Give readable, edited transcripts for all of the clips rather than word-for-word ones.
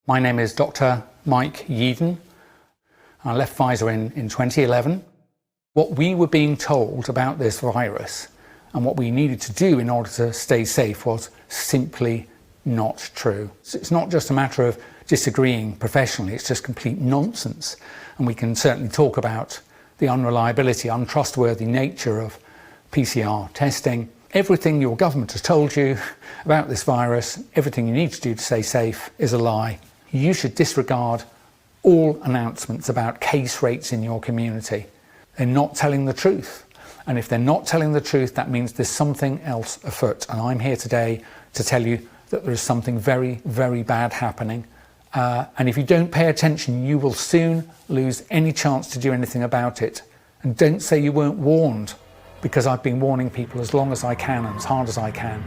My name is Dr. Mike YEADON. I left Pfizer in 2011. What we were being told about this virus and what we needed to do in order to stay safe was simply not true. So it's not just a matter of disagreeing professionally, it's just complete nonsense. And we can certainly talk about the unreliability, untrustworthy nature of PCR testing. Everything your government has told you about this virus, everything you need to do to stay safe is a lie. You should disregard all announcements about case rates in your community. They're not telling the truth. And if they're not telling the truth, that means there's something else afoot. And I'm here today to tell you that there is something very, very bad happening. And if you don't pay attention, you will soon lose any chance to do anything about it. And don't say you weren't warned, because I've been warning people as long as I can and as hard as I can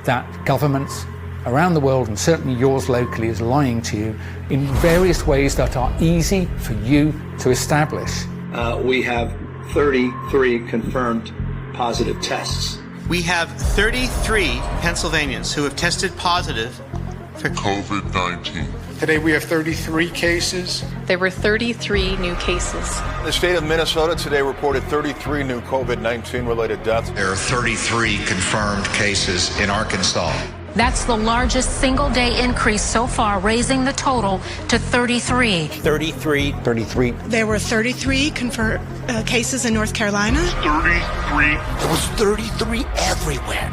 that governments around the world, and certainly yours locally, is lying to you in various ways that are easy for you to establish. We have 33 confirmed positive tests. We have 33 Pennsylvanians who have tested positive for COVID-19. Today we have 33 cases. There were 33 new cases. The state of Minnesota today reported 33 new COVID-19 related deaths. There are 33 confirmed cases in Arkansas. That's the largest single-day increase so far, raising the total to 33. 33. There were 33 confirmed cases in North Carolina. 33. There was 33 everywhere.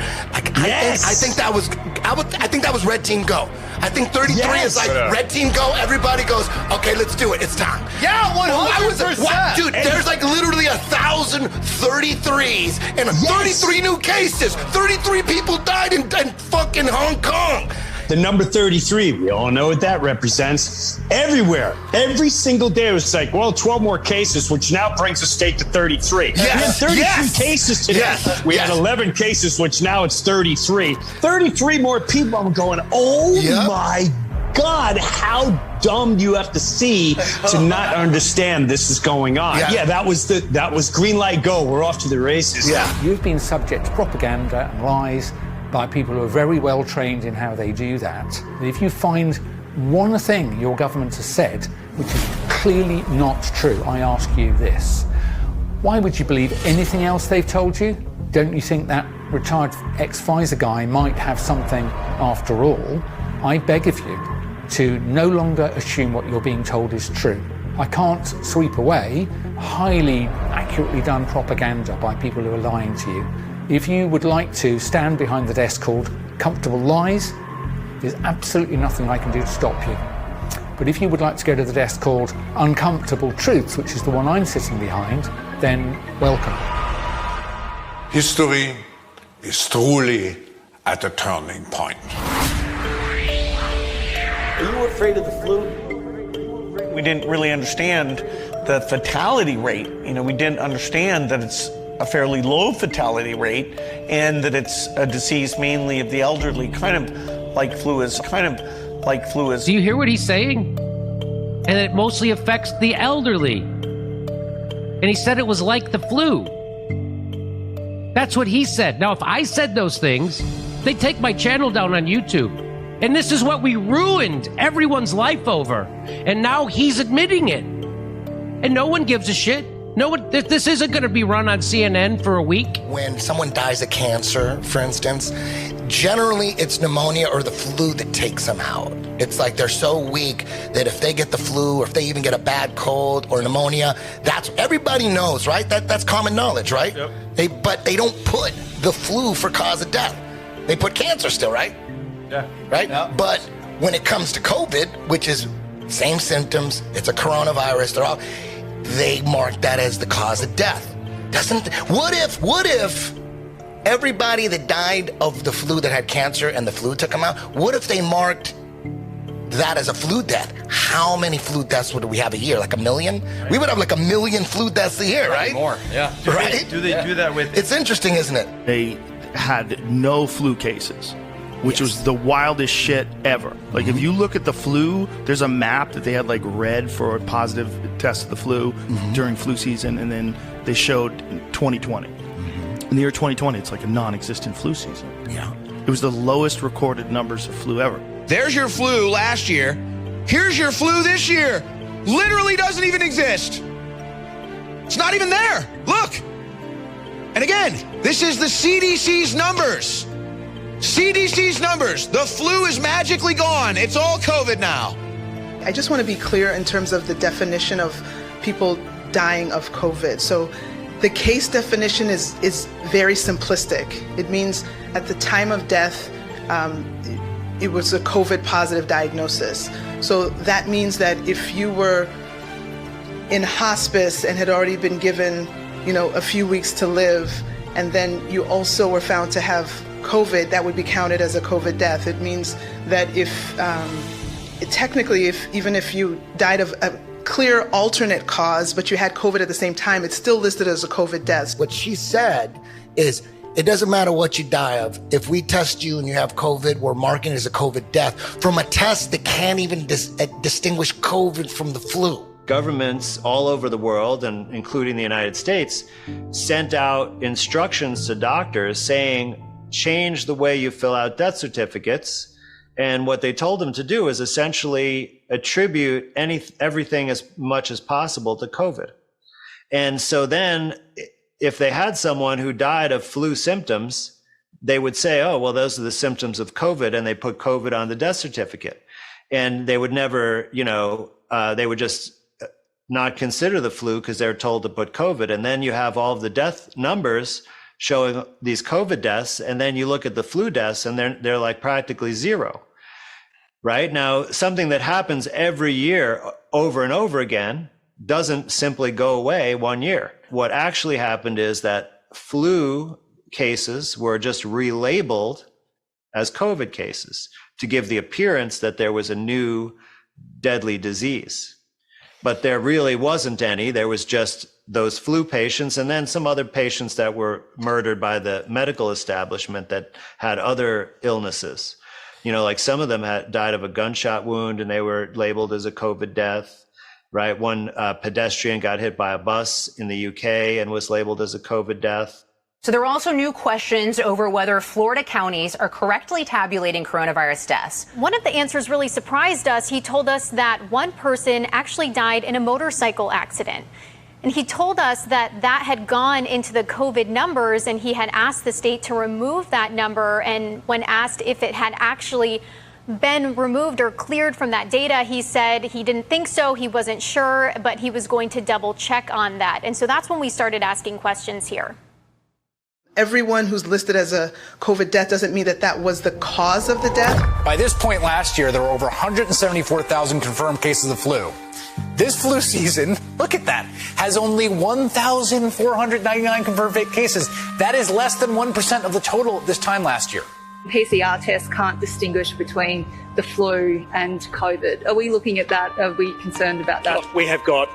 Yes. I think that was Red Team Go. I think 33 is like Red Team Go. Everybody goes, okay, let's do it. It's time. Yeah, 100%. Dude, there's like literally 1,000 33s and 33 new cases. 33 people died in fucking Hong Kong. The number 33, we all know what that represents. Everywhere, every single day, it was like, well, 12 more cases, which now brings the state to 33. Yes. We had 33 cases today. Yes. We had 11 cases, which now it's 33. 33 more people. I'm going, oh my God, how dumb do you have to see to not understand this is going on? Yeah, that was green light go. We're off to the races. Yeah. You've been subject to propaganda and lies by people who are very well trained in how they do that. If you find one thing your government has said which is clearly not true, I ask you this: why would you believe anything else they've told you? Don't you think that retired ex-Pfizer guy might have something after all? I beg of you to no longer assume what you're being told is true. I can't sweep away highly accurately done propaganda by people who are lying to you. If you would like to stand behind the desk called Comfortable Lies, there's absolutely nothing I can do to stop you. But if you would like to go to the desk called Uncomfortable Truths, which is the one I'm sitting behind, then welcome. History is truly at a turning point. Are you afraid of the flu? We didn't really understand the fatality rate. We didn't understand that it's a fairly low fatality rate and that it's a disease mainly of the elderly, kind of like flu is. Do you hear what he's saying? And it mostly affects the elderly. And he said it was like the flu. That's what he said. Now, if I said those things, they'd take my channel down on YouTube. And this is what we ruined everyone's life over. And now he's admitting it. And no one gives a shit. No one, this isn't going to be run on CNN for a week. When someone dies of cancer, for instance, generally it's pneumonia or the flu that takes them out. It's like they're so weak that if they get the flu or if they even get a bad cold or pneumonia, that's everybody knows, right? That's common knowledge, right? Yep. But they don't put the flu for cause of death. They put cancer still, right? Yeah. Right? Yeah. But when it comes to COVID, which is same symptoms, it's a coronavirus, they mark that as the cause of death. What if everybody that died of the flu that had cancer and the flu took them out, what if they marked that as a flu death? How many flu deaths would we have a year? Like 1 million? Right. We would have like 1 million flu deaths a year, right? More, yeah. Right? Do they do that with? It's interesting, isn't it? They had no flu cases, which was the wildest shit ever. Like if you look at the flu, there's a map that they had like red for a positive test of the flu during flu season, and then they showed 2020. In the year 2020, it's like a non-existent flu season. Yeah. It was the lowest recorded numbers of flu ever. There's your flu last year. Here's your flu this year. Literally doesn't even exist. It's not even there. Look. And again, this is the CDC's numbers. CDC's numbers. The flu is magically gone. It's all COVID now. I just want to be clear in terms of the definition of people dying of COVID. So the case definition is very simplistic. It means at the time of death, it was a COVID positive diagnosis. So that means that if you were in hospice and had already been given, a few weeks to live, and then you also were found to have COVID, that would be counted as a COVID death. It means that even if you died of a clear alternate cause, but you had COVID at the same time, it's still listed as a COVID death. What she said is, it doesn't matter what you die of. If we test you and you have COVID, we're marking it as a COVID death from a test that can't even distinguish COVID from the flu. Governments all over the world, and including the United States, sent out instructions to doctors saying, change the way you fill out death certificates. And what they told them to do is essentially attribute everything as much as possible to COVID. And so then if they had someone who died of flu symptoms, they would say, oh, well, those are the symptoms of COVID, and they put COVID on the death certificate. And they would never, they would just not consider the flu because they're told to put COVID. And then you have all of the death numbers showing these COVID deaths, and then you look at the flu deaths and they're like practically zero. Right? Now, something that happens every year over and over again doesn't simply go away one year. What actually happened is that flu cases were just relabeled as COVID cases to give the appearance that there was a new deadly disease. But there really wasn't any. There was just those flu patients and then some other patients that were murdered by the medical establishment that had other illnesses. Like some of them had died of a gunshot wound and they were labeled as a COVID death, right? One pedestrian got hit by a bus in the UK and was labeled as a COVID death. So there are also new questions over whether Florida counties are correctly tabulating coronavirus deaths. One of the answers really surprised us. He told us that one person actually died in a motorcycle accident. And he told us that that had gone into the COVID numbers, and he had asked the state to remove that number. And when asked if it had actually been removed or cleared from that data, he said he didn't think so, he wasn't sure, but he was going to double check on that. And so that's when we started asking questions here. Everyone who's listed as a COVID death doesn't mean that that was the cause of the death. By this point last year, there were over 174,000 confirmed cases of flu. This flu season, look at that, has only 1,499 confirmed cases. That is less than 1% of the total this time last year. PCR tests can't distinguish between the flu and COVID. Are we looking at that? Are we concerned about that? We have got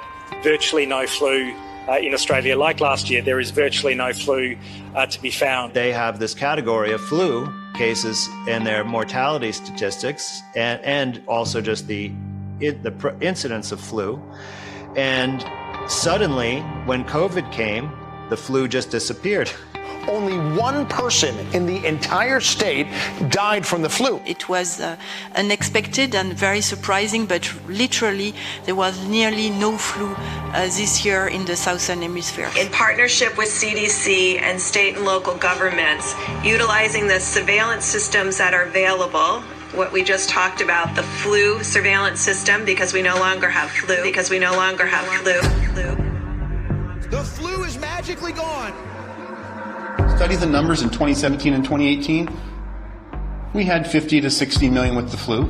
virtually no flu in Australia. Like last year, there is virtually no flu to be found. They have this category of flu cases in their mortality statistics and also just the incidence of flu. And suddenly, when COVID came, the flu just disappeared. Only one person in the entire state died from the flu. It was unexpected and very surprising, but literally there was nearly no flu this year in the Southern Hemisphere. In partnership with CDC and state and local governments, utilizing the surveillance systems that are available, what we just talked about, the flu surveillance system, because we no longer have flu. The flu is magically gone. Study the numbers in 2017 and 2018. We had 50 to 60 million with the flu,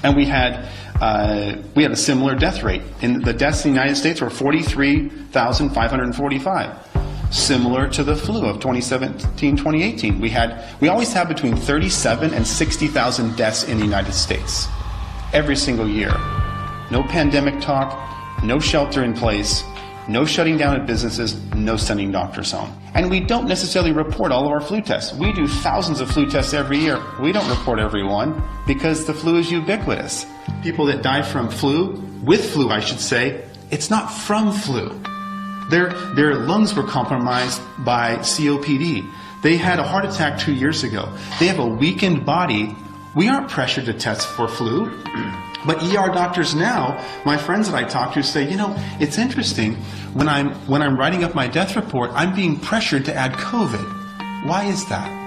and we had a similar death rate. In the deaths in the United States were 43,545, similar to the flu of 2017, 2018. We always have between 37 and 60,000 deaths in the United States every single year. No pandemic talk, no shelter in place, no shutting down of businesses, no sending doctors home. And we don't necessarily report all of our flu tests. We do thousands of flu tests every year. We don't report every one because the flu is ubiquitous. People that die from flu, with flu I should say, it's not from flu. Their lungs were compromised by COPD. They had a heart attack 2 years ago. They have a weakened body. We aren't pressured to test for flu. But ER doctors now, my friends that I talk to say, you know, it's interesting, when I'm writing up my death report, I'm being pressured to add COVID. Why is that?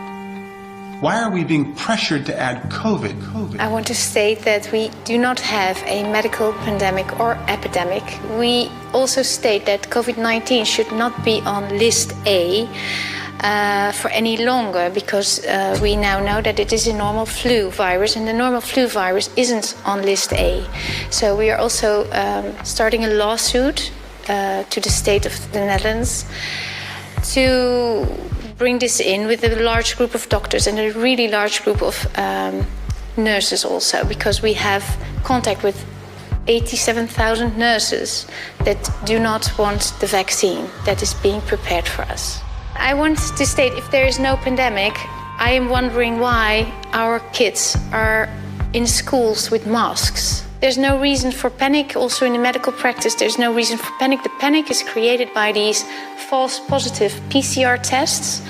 Why are we being pressured to add COVID? I want to state that we do not have a medical pandemic or epidemic. We also state that COVID-19 should not be on list A for any longer, because we now know that it is a normal flu virus, and the normal flu virus isn't on list A. So we are also starting a lawsuit to the state of the Netherlands to bring this in with a large group of doctors and a really large group of nurses also, because we have contact with 87,000 nurses that do not want the vaccine that is being prepared for us. I want to state, if there is no pandemic, I am wondering why our kids are in schools with masks. There's no reason for panic. Also in the medical practice, there's no reason for panic. The panic is created by these false positive PCR tests.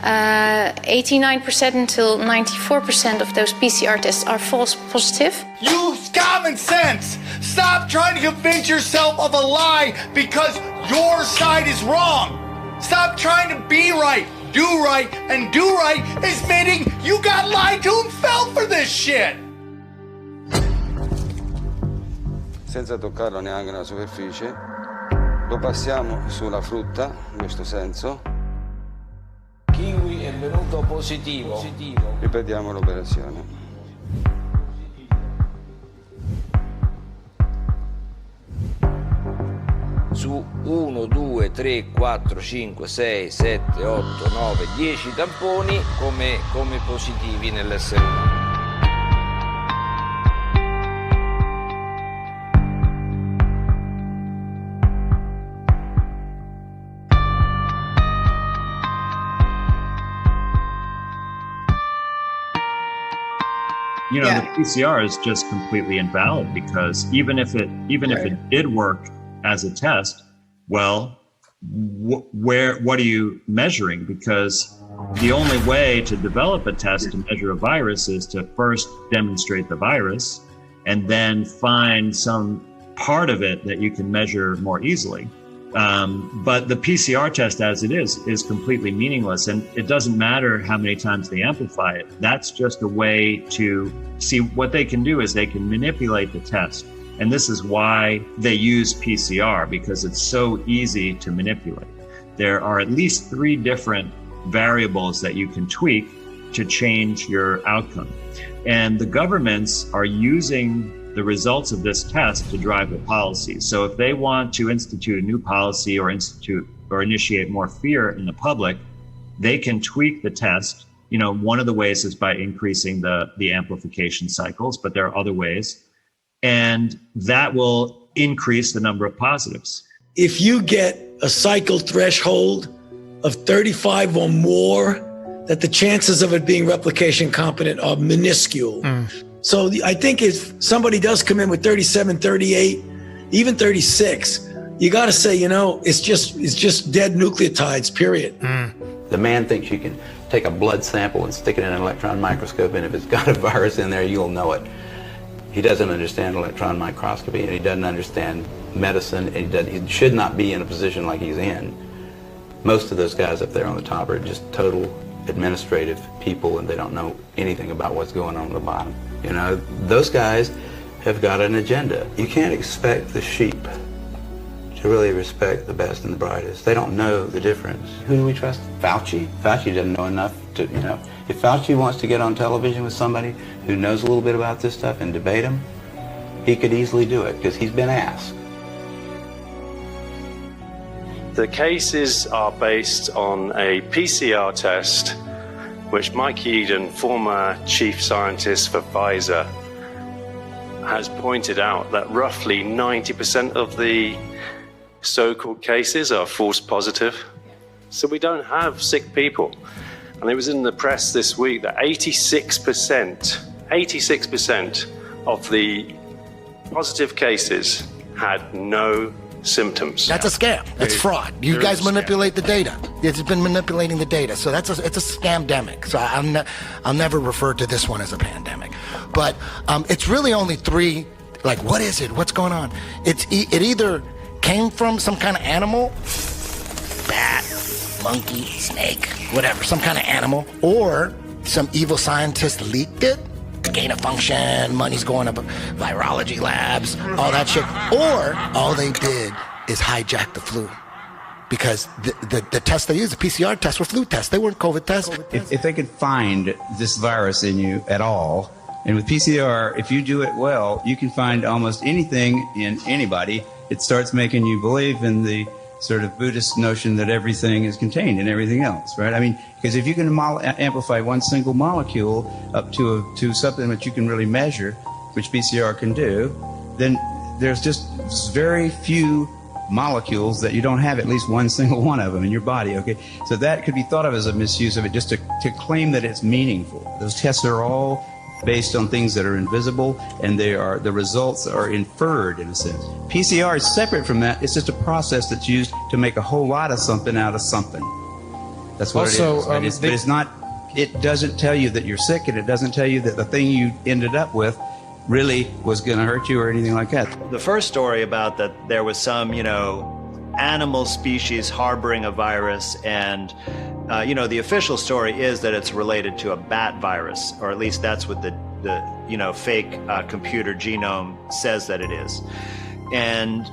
89% until 94% of those PCR tests are false positive. Use common sense. Stop trying to convince yourself of a lie because your side is wrong. Stop trying to be right, do right, and do right is meaning you got lied to and fell for this shit. Senza toccarlo neanche nella superficie, lo passiamo sulla frutta, in questo senso. Kiwi è venuto positivo. Ripetiamo l'operazione. Su 1, 2, 3, 4, 5, 6, 7, 8, 9, 10 tamponi come positivi nell'essere umano. You know, the PCR is just completely invalid, because even if it did work as a test, well, what are you measuring? Because the only way to develop a test to measure a virus is to first demonstrate the virus and then find some part of it that you can measure more easily. But the PCR test as it is completely meaningless, and it doesn't matter how many times they amplify it. That's just a way to see what they can do is they can manipulate the test. And this is why they use PCR, because it's so easy to manipulate. There are at least 3 different variables that you can tweak to change your outcome. And the governments are using the results of this test to drive the policy. So if they want to institute a new policy or initiate more fear in the public, they can tweak the test. You know, one of the ways is by increasing the amplification cycles, but there are other ways. And that will increase the number of positives. If you get a cycle threshold of 35 or more, that the chances of it being replication competent are minuscule. So I think if somebody does come in with 37, 38, even 36, you got to say, you know, it's just dead nucleotides, period. The man thinks you can take a blood sample and stick it in an electron microscope, and if it's got a virus in there, you'll know it. He doesn't understand electron microscopy, and he doesn't understand medicine, and he should not be in a position like he's in. Most of those guys up there on the top are just total administrative people, and they don't know anything about what's going on at the bottom. You know, those guys have got an agenda. You can't expect the sheep to really respect the best and the brightest. They don't know the difference. Who do we trust? Fauci? Fauci doesn't know enough to, you know. If Fauci wants to get on television with somebody who knows a little bit about this stuff and debate him, he could easily do it because he's been asked. The cases are based on a PCR test, which Mike YEADON, former chief scientist for Pfizer, has pointed out that roughly 90% of the so-called cases are false positive. So we don't have sick people. And it was in the press this week that 86% of the positive cases had no symptoms. That's a scam. That's fraud. You guys manipulate the data. It's been manipulating the data. So it's a scamdemic. So I'll never refer to this one as a pandemic. But it's really only 3 like, what is it? What's going on? It either came from some kind of animal, bat, monkey, snake, whatever, some kind of animal, or some evil scientist leaked it to gain a function, money's going up, virology labs, all that shit. Or all they did is hijack the flu. Because the tests they used, the PCR tests, were flu tests. They weren't COVID tests. If they could find this virus in you at all, and with PCR, if you do it well, you can find almost anything in anybody. It starts making you believe in the sort of Buddhist notion that everything is contained in everything else, right? I mean, because if you can amplify one single molecule up to something that you can really measure, which PCR can do, then there's just very few molecules that you don't have at least one single one of them in your body, okay? So that could be thought of as a misuse of it, just to claim that it's meaningful. Those tests are all based on things that are invisible, and the results are inferred in a sense. PCR is separate from that. It's just a process that's used to make a whole lot of something out of something. That's what it is. Right? But it's not, it doesn't tell you that you're sick, and it doesn't tell you that the thing you ended up with really was going to hurt you or anything like that. The first story about that there was some, animal species harboring a virus, and the official story is that it's related to a bat virus, or at least that's what the fake computer genome says that it is. And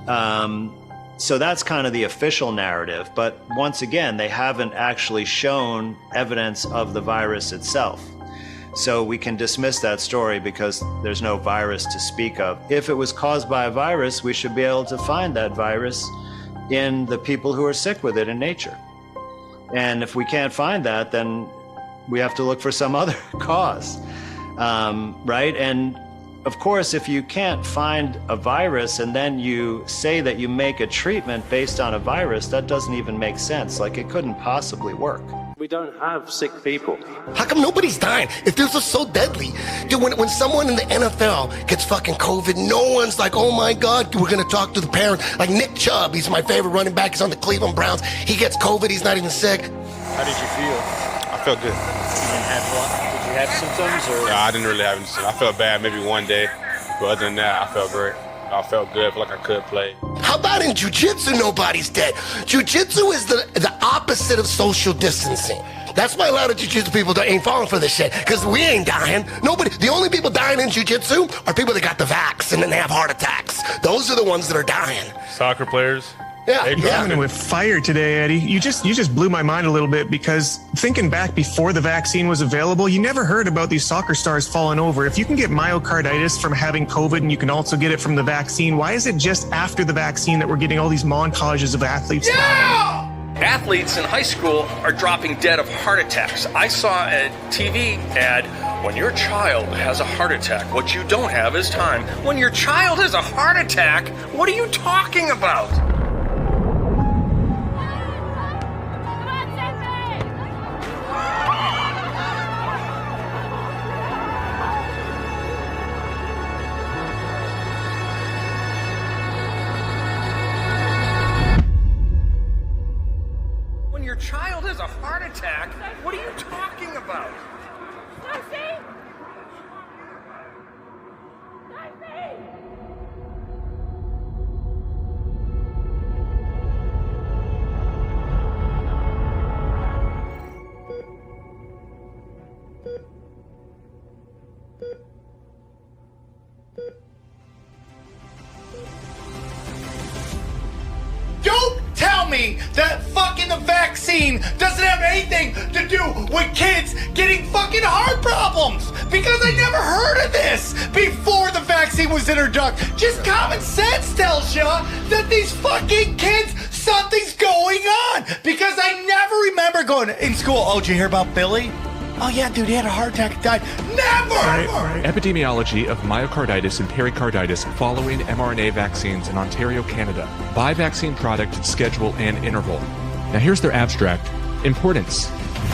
so that's kind of the official narrative. But once again, they haven't actually shown evidence of the virus itself. So we can dismiss that story because there's no virus to speak of. If it was caused by a virus, we should be able to find that virus in the people who are sick with it in nature. And if we can't find that, then we have to look for some other cause, right? And of course, if you can't find a virus and then you say that you make a treatment based on a virus, that doesn't even make sense. Like, it couldn't possibly work. We don't have sick people. How come nobody's dying? If this was so deadly, dude, when someone in the NFL gets fucking COVID, no one's like, oh my God, we're gonna talk to the parents. Like Nick Chubb, he's my favorite running back, he's on the Cleveland Browns. He gets COVID, he's not even sick. How did you feel? I felt good. Did you have symptoms? Or? No, I didn't really have any symptoms. I felt bad maybe one day, but other than that, I felt great. I felt good, I felt like I could play. How about in jiu-jitsu, nobody's dead? Jiu-jitsu is the opposite of social distancing. That's why a lot of jiu-jitsu people ain't falling for this shit, because we ain't dying. The only people dying in jiu-jitsu are people that got the vax and then they have heart attacks. Those are the ones that are dying. Soccer players? Yeah. You're coming with fire today, Eddie. You just blew my mind a little bit, because thinking back before the vaccine was available, you never heard about these soccer stars falling over. If you can get myocarditis from having COVID and you can also get it from the vaccine, why is it just after the vaccine that we're getting all these montages of athletes dying? Athletes in high school are dropping dead of heart attacks. I saw a TV ad, when your child has a heart attack, what you don't have is time. When your child has a heart attack, what are you talking about? Your child has a heart attack? What are you talking about? Don't tell me that fucking the vaccine doesn't have anything to do with kids getting fucking heart problems, because I never heard of this before the vaccine was introduced. Just common sense tells you that these fucking kids, something's going on, because I never remember going in school, oh, did you hear about Billy? Oh yeah, dude, he had a heart attack and died. Never! Epidemiology of myocarditis and pericarditis following mRNA vaccines in Ontario, Canada. By vaccine product, schedule, and interval. Now here's their abstract. Importance.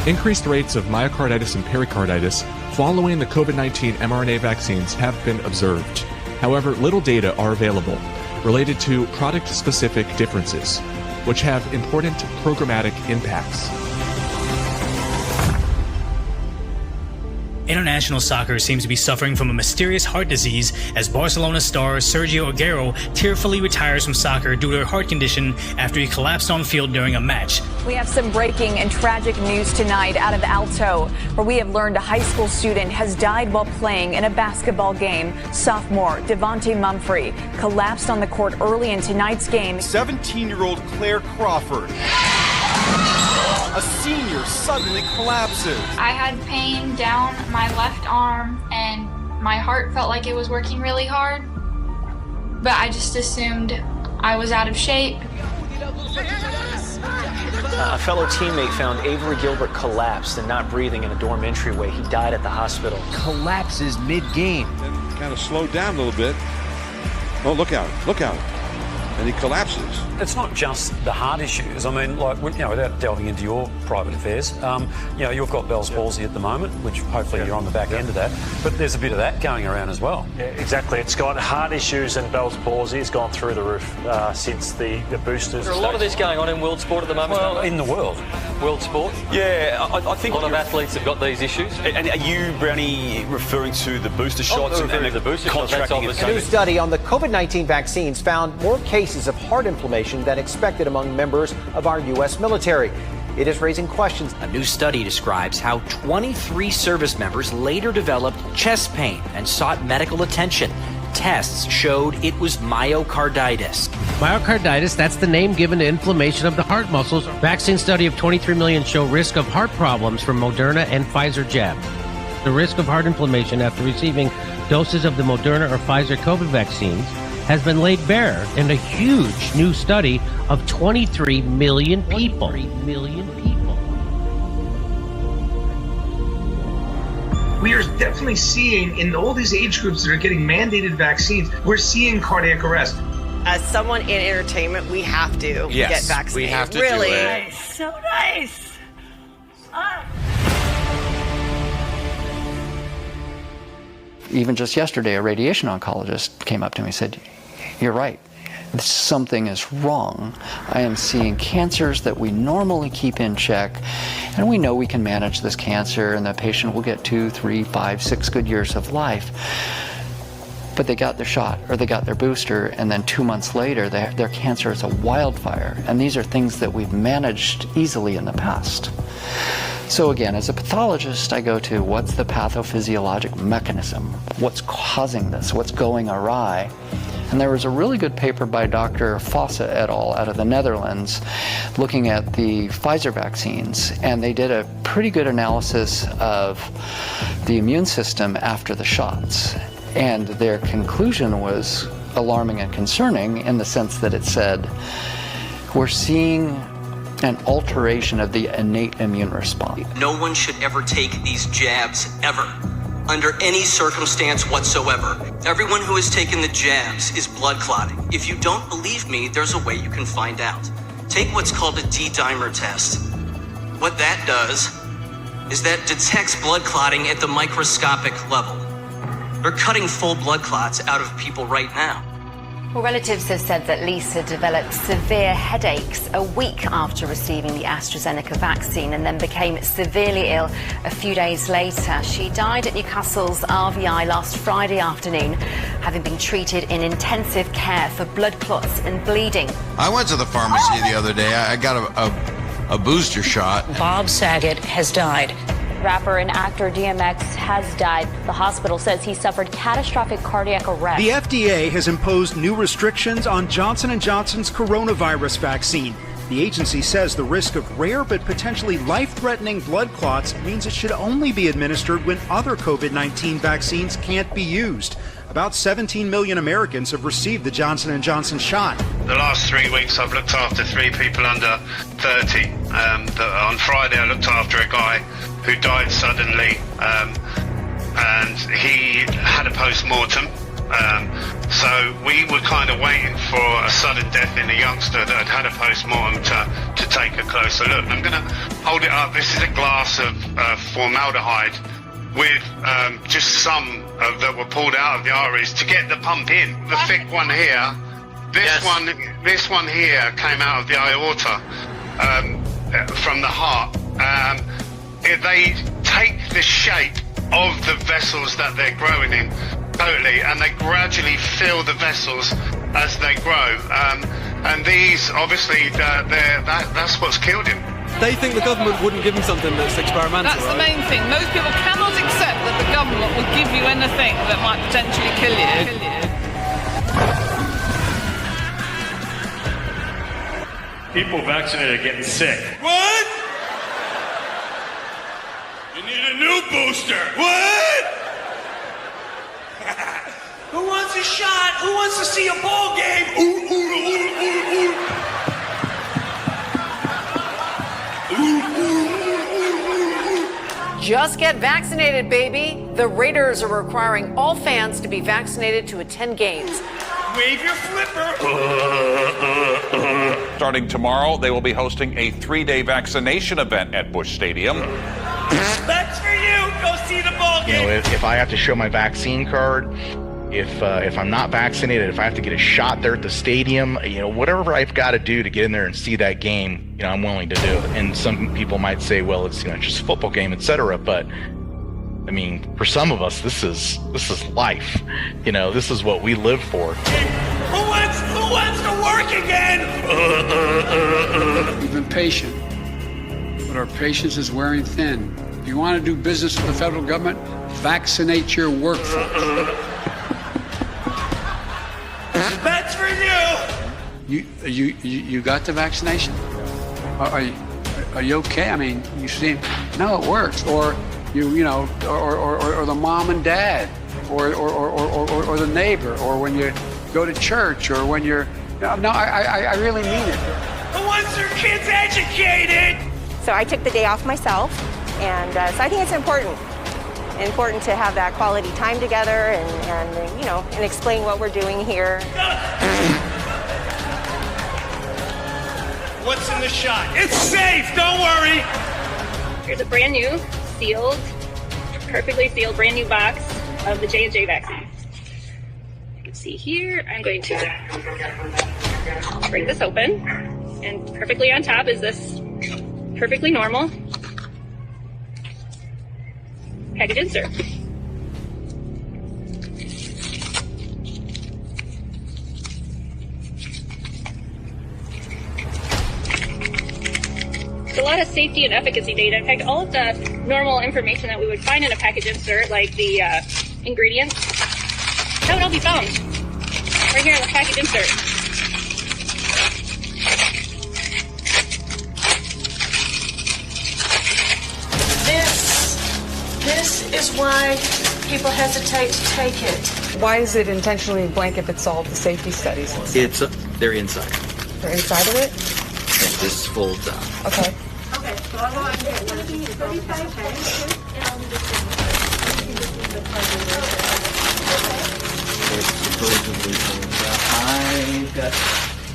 Increased rates of myocarditis and pericarditis following the COVID-19 mRNA vaccines have been observed. However, little data are available related to product-specific differences, which have important programmatic impacts. International soccer seems to be suffering from a mysterious heart disease as Barcelona star Sergio Aguero tearfully retires from soccer due to a heart condition after he collapsed on field during a match. We have some breaking and tragic news tonight out of Alto, where we have learned a high school student has died while playing in a basketball game. Sophomore Devontae Mumphrey collapsed on the court early in tonight's game. 17-year-old Claire Crawford, a senior, suddenly collapses. I had pain down my left arm and my heart felt like it was working really hard, but I just assumed I was out of shape. A fellow teammate found Avery Gilbert collapsed and not breathing in a dorm entryway. He died at the hospital. Collapses mid-game. Then kind of slowed down a little bit. Oh, look out, look out. And he collapses. It's not just the heart issues. I mean, like, without delving into your private affairs, you've got Bell's palsy at the moment, which hopefully you're on the back end of that. But there's a bit of that going around as well. Yeah, exactly. It's got heart issues and Bell's palsy has gone through the roof since the boosters. There's a lot of this going on in world sport at the moment. Well, in the world. World sport? Yeah, I think a lot of athletes have got these issues. And are you, Brownie, referring to the booster shots and the booster contracting? Shots, a new study on the COVID-19 vaccines found more cases of heart inflammation than expected among members of our U.S. military. It is raising questions. A new study describes how 23 service members later developed chest pain and sought medical attention. Tests showed it was myocarditis. Myocarditis, that's the name given to inflammation of the heart muscles. Vaccine study of 23 million show risk of heart problems from Moderna and Pfizer jabs. The risk of heart inflammation after receiving doses of the Moderna or Pfizer COVID vaccines has been laid bare in a huge new study of 23 million people. We are definitely seeing in all these age groups that are getting mandated vaccines, we're seeing cardiac arrest. As someone in entertainment, we have to get vaccinated. We have to really. do it. Nice. So nice. Even just yesterday, a radiation oncologist came up to me and said, "You're right. Something is wrong. I am seeing cancers that we normally keep in check, and we know we can manage this cancer, and the patient will get 2, 3, 5, 6 good years of life. But they got their shot or they got their booster, and then 2 months later, their cancer is a wildfire. And these are things that we've managed easily in the past." So again, as a pathologist, I go to what's the pathophysiologic mechanism? What's causing this? What's going awry? And there was a really good paper by Dr. Fosse et al. Out of the Netherlands looking at the Pfizer vaccines, and they did a pretty good analysis of the immune system after the shots. And their conclusion was alarming and concerning in the sense that it said, we're seeing an alteration of the innate immune response. No one should ever take these jabs, ever, under any circumstance whatsoever. Everyone who has taken the jabs is blood clotting. If you don't believe me, there's a way you can find out. Take what's called a D-dimer test. What that does is that detects blood clotting at the microscopic level. They're cutting full blood clots out of people right now. Well, relatives have said that Lisa developed severe headaches a week after receiving the AstraZeneca vaccine and then became severely ill a few days later. She died at Newcastle's RVI last Friday afternoon, having been treated in intensive care for blood clots and bleeding. I went to the pharmacy the other day. I got a booster shot. Bob Saget has died. Rapper and actor DMX has died. The hospital says he suffered catastrophic cardiac arrest. The FDA has imposed new restrictions on Johnson & Johnson's coronavirus vaccine. The agency says the risk of rare but potentially life-threatening blood clots means it should only be administered when other COVID-19 vaccines can't be used. About 17 million Americans have received the Johnson & Johnson shot. The last 3 weeks I've looked after 3 people under 30. On Friday I looked after a guy who died suddenly, and he had a post-mortem. So we were kind of waiting for a sudden death in a youngster that had a post-mortem to take a closer look. I'm going to hold it up. This is a glass of formaldehyde with just some that were pulled out of the arteries to get the pump in. The thick one here, this one here came out of the aorta from the heart. They take the shape of the vessels that they're growing in, totally, and they gradually fill the vessels as they grow. And these, obviously, that's what's killed him. They think the government wouldn't give him something that's experimental. That's the main thing. Most people cannot accept that the government will give you anything that might potentially kill you. People vaccinated are getting sick. What? You need a new booster. What? Who wants a shot? Who wants to see a ball game? Ooh, ooh, ooh, ooh, ooh. Just get vaccinated, baby. The Raiders are requiring all fans to be vaccinated to attend games. Wave your flipper. Starting tomorrow, they will be hosting a 3-day vaccination event at Busch Stadium. That's for you. Go see the ball game. You know, if I have to show my vaccine card, if I'm not vaccinated, if I have to get a shot there at the stadium, you know, whatever I've got to do to get in there and see that game, you know, I'm willing to do it. And some people might say, well, it's, you know, just a football game, etc. But I mean, for some of us, this is life. You know, this is what we live for. Who wants to work again? We've been patient, but our patience is wearing thin. If you want to do business with the federal government, vaccinate your workforce. That's for you. You got the vaccination? Are you okay? I mean, you seem, no, it works. Or you know, or the mom and dad, or the neighbor, or when you go to church, or when you're, no, I really mean it. Who wants their kids educated? So I took the day off myself, and so I think it's important to have that quality time together and you know, and explain what we're doing here. What's in the shot? It's safe, don't worry. Here's a brand new, sealed, perfectly sealed, brand new box of the J&J vaccine. You can see here, I'm going to break this open, and perfectly on top is this perfectly normal package insert. It's a lot of safety and efficacy data. In fact, all of the normal information that we would find in a package insert, like the ingredients, that would all be found right here in the package insert. This is why people hesitate to take it. Why is it intentionally blank if it's all the safety studies? They're inside. They're inside of it? And this folds out. Okay. Okay, so I'll go ahead and get one of these 35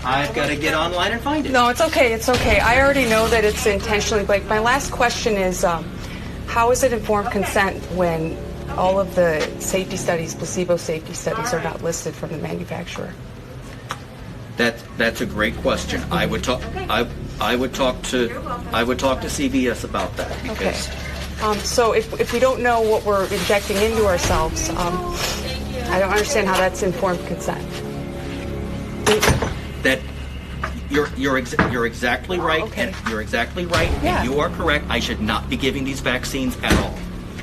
I've got to get online and find it. No, it's okay. It's okay. I already know that it's intentionally blank. My last question is, how is it informed consent when all of the safety studies, placebo safety studies, are not listed from the manufacturer? That's a great question. I would talk to CVS about that because. Okay. So if we don't know what we're injecting into ourselves, I don't understand how that's informed consent. That you're exactly right. Okay. And you're exactly right. Yeah. And you are correct. I should not be giving these vaccines at all.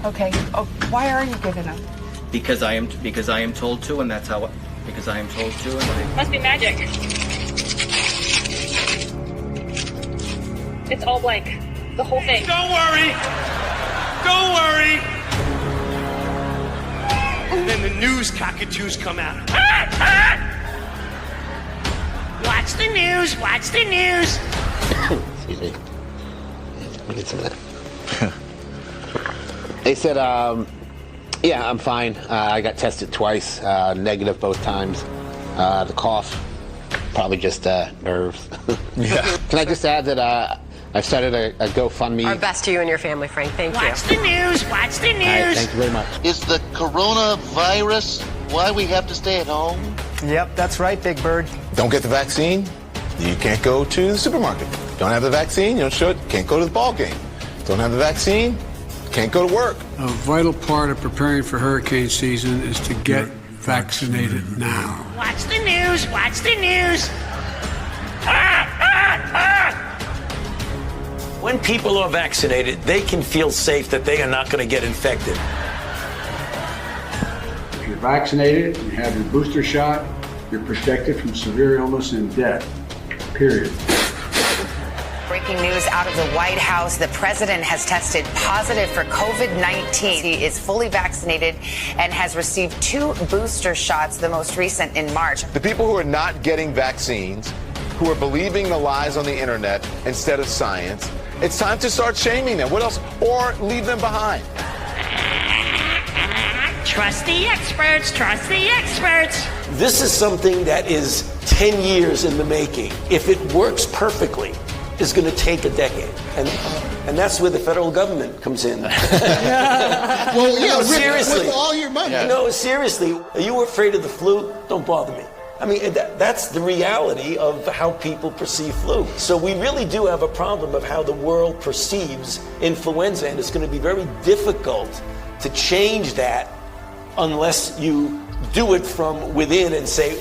Okay. Oh, why are you giving them? Because I am told to, and that's how. Because I am told to. And Must be magic. It's all blank. The whole thing. Don't worry. Don't worry. And then the news cockatoos come out. Watch the news. Watch the news. Excuse me. Let me get some of that. They said, yeah, I'm fine. I got tested twice, negative both times. The cough, probably just nerves. Yeah. Can I just add that I've started a GoFundMe. Our best to you and your family, Frank. Thank you. Watch the news. Watch the news. All right, thank you very much. Is the coronavirus why we have to stay at home? Yep, that's right, Big Bird. Don't get the vaccine, you can't go to the supermarket. Don't have the vaccine, you don't show it, can't go to the ball game. Don't have the vaccine, can't go to work. A vital part of preparing for hurricane season is to get vaccinated now. Watch the news, watch the news. When people are vaccinated, they can feel safe that they are not going to get infected. If you're vaccinated, you have your booster shot, you're protected from severe illness and death, period. Breaking news out of the White House. The president has tested positive for COVID-19. He is fully vaccinated and has received 2 booster shots, the most recent in March. The people who are not getting vaccines, who are believing the lies on the internet instead of science, it's time to start shaming them. What else? Or leave them behind. Trust the experts, trust the experts. This is something that is 10 years in the making. If it works perfectly, it's going to take a decade. And that's where the federal government comes in. Well, yeah, no, seriously. With all your money. No, seriously. Are you afraid of the flu? Don't bother me. I mean, that's the reality of how people perceive flu. So we really do have a problem of how the world perceives influenza, and it's going to be very difficult to change that unless you do it from within and say,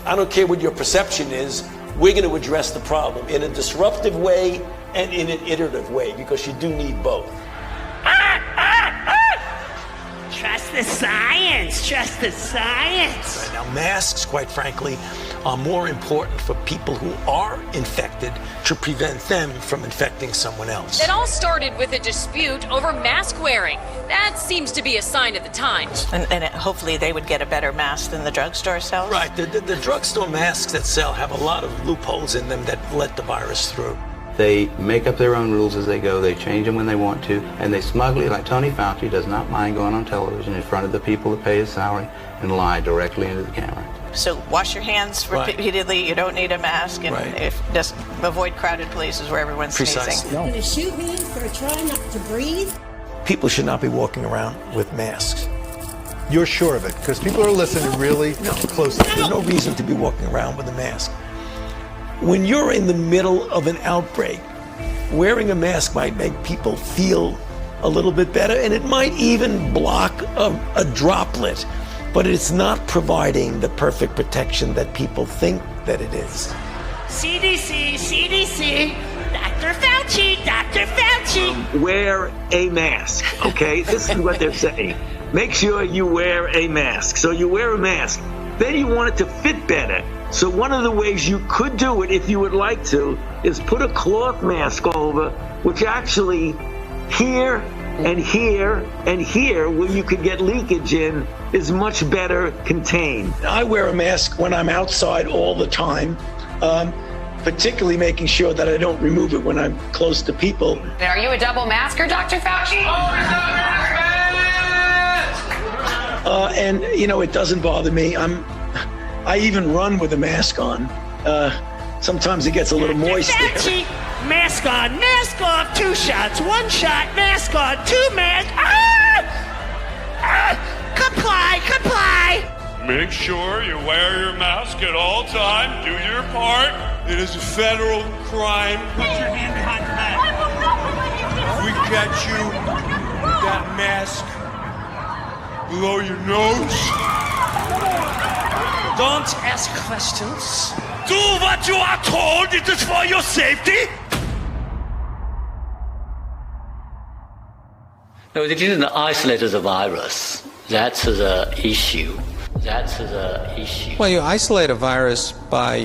I don't care what your perception is, we're going to address the problem in a disruptive way and in an iterative way, because you do need both. Trust the science, trust the science. Now, masks, quite frankly, are more important for people who are infected to prevent them from infecting someone else. It all started with a dispute over mask wearing. That seems to be a sign of the times. And hopefully they would get a better mask than the drugstore sells? Right. The drugstore masks that sell have a lot of loopholes in them that let the virus through. They make up their own rules as they go. They change them when they want to, and they smugly, like Tony Fauci, does not mind going on television in front of the people that pay his salary and lie directly into the camera. So wash your hands repeatedly. You don't need a mask, and just avoid crowded places where everyone's sneezing. You're going to shoot me for trying not to breathe? People should not be walking around with masks. You're sure of it? Because people are listening really closely. There's no reason to be walking around with a mask. When you're in the middle of an outbreak, wearing a mask might make people feel a little bit better, and it might even block a droplet, but it's not providing the perfect protection that people think that it is. CDC, CDC, Dr. Fauci, Dr. Fauci. Wear a mask, okay? This is what they're saying. Make sure you wear a mask. So you wear a mask. Then you want it to fit better. So one of the ways you could do it, if you would like to, is put a cloth mask over, which actually here and here and here, where you could get leakage in, is much better contained. I wear a mask when I'm outside all the time, particularly making sure that I don't remove it when I'm close to people. Are you a double masker, Dr. Fauci? And, you know, it doesn't bother me. I even run with a mask on. Sometimes it gets a little moist there. Mask on, mask off, 2 shots, 1 shot, mask on, 2 masks. Comply, comply. Make sure you wear your mask at all times. Do your part. It is a federal crime. Put your hand behind your back. If we catch you with that mask below your nose, don't ask questions. Do what you are told. It is for your safety. No, they didn't isolate the virus. That's the issue. Well, you isolate a virus by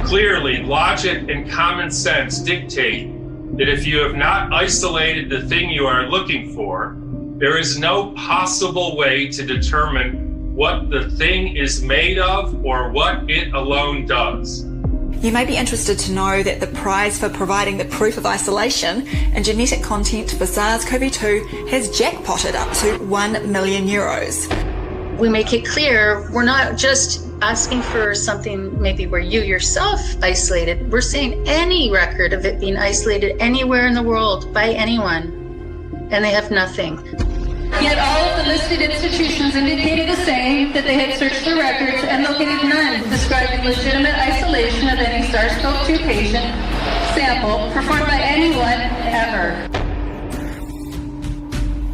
clearly, logic and common sense dictate that if you have not isolated the thing you are looking for, there is no possible way to determine what the thing is made of or what it alone does. You may be interested to know that the prize for providing the proof of isolation and genetic content for SARS-CoV-2 has jackpotted up to €1 million. We make it clear we're not just asking for something maybe where you yourself isolated. We're saying any record of it being isolated anywhere in the world by anyone, and they have nothing. Yet all of the listed institutions indicated the same, that they had searched the records and located none describing legitimate isolation of any SARS-CoV-2 patient sample performed by anyone ever.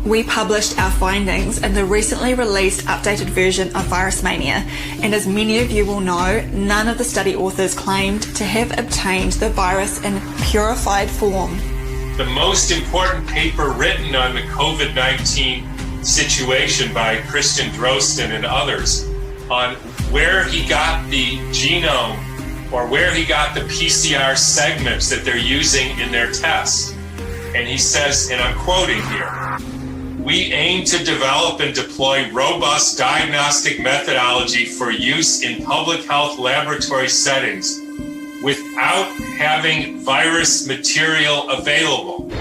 We published our findings in the recently released updated version of Virus Mania, and as many of you will know, none of the study authors claimed to have obtained the virus in purified form. The most important paper written on the COVID-19 situation by Christian Drosten and others on where he got the genome or where he got the PCR segments that they're using in their tests. And he says, and I'm quoting here, "We aim to develop and deploy robust diagnostic methodology for use in public health laboratory settings without having virus material available."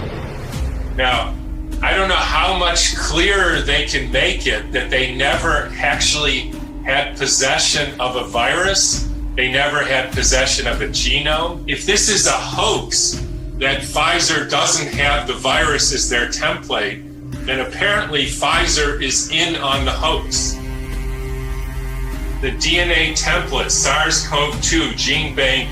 Now, I don't know how much clearer they can make it that they never actually had possession of a virus. They never had possession of a genome. If this is a hoax that Pfizer doesn't have the virus as their template, then apparently Pfizer is in on the hoax. The DNA template, SARS-CoV-2, gene bank,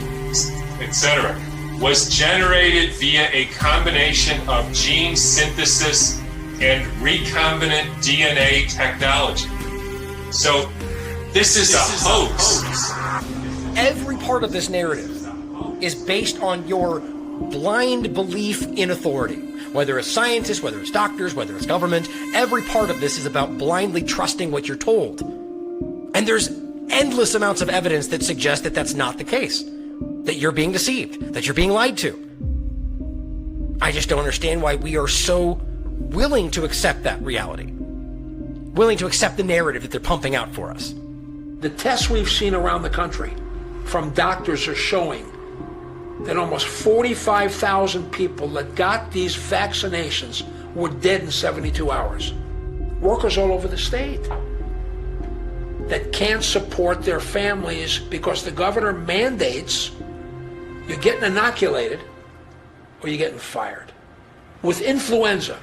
etc., was generated via a combination of gene synthesis and recombinant DNA technology. So this is a hoax. Every part of this narrative is based on your blind belief in authority. Whether it's scientists, whether it's doctors, whether it's government, every part of this is about blindly trusting what you're told. And there's endless amounts of evidence that suggest that that's not the case, that you're being deceived, that you're being lied to. I just don't understand why we are so willing to accept that reality, willing to accept the narrative that they're pumping out for us. The tests we've seen around the country from doctors are showing that almost 45,000 people that got these vaccinations were dead in 72 hours. Workers all over the state that can't support their families because the governor mandates you're getting inoculated or you're getting fired. With influenza,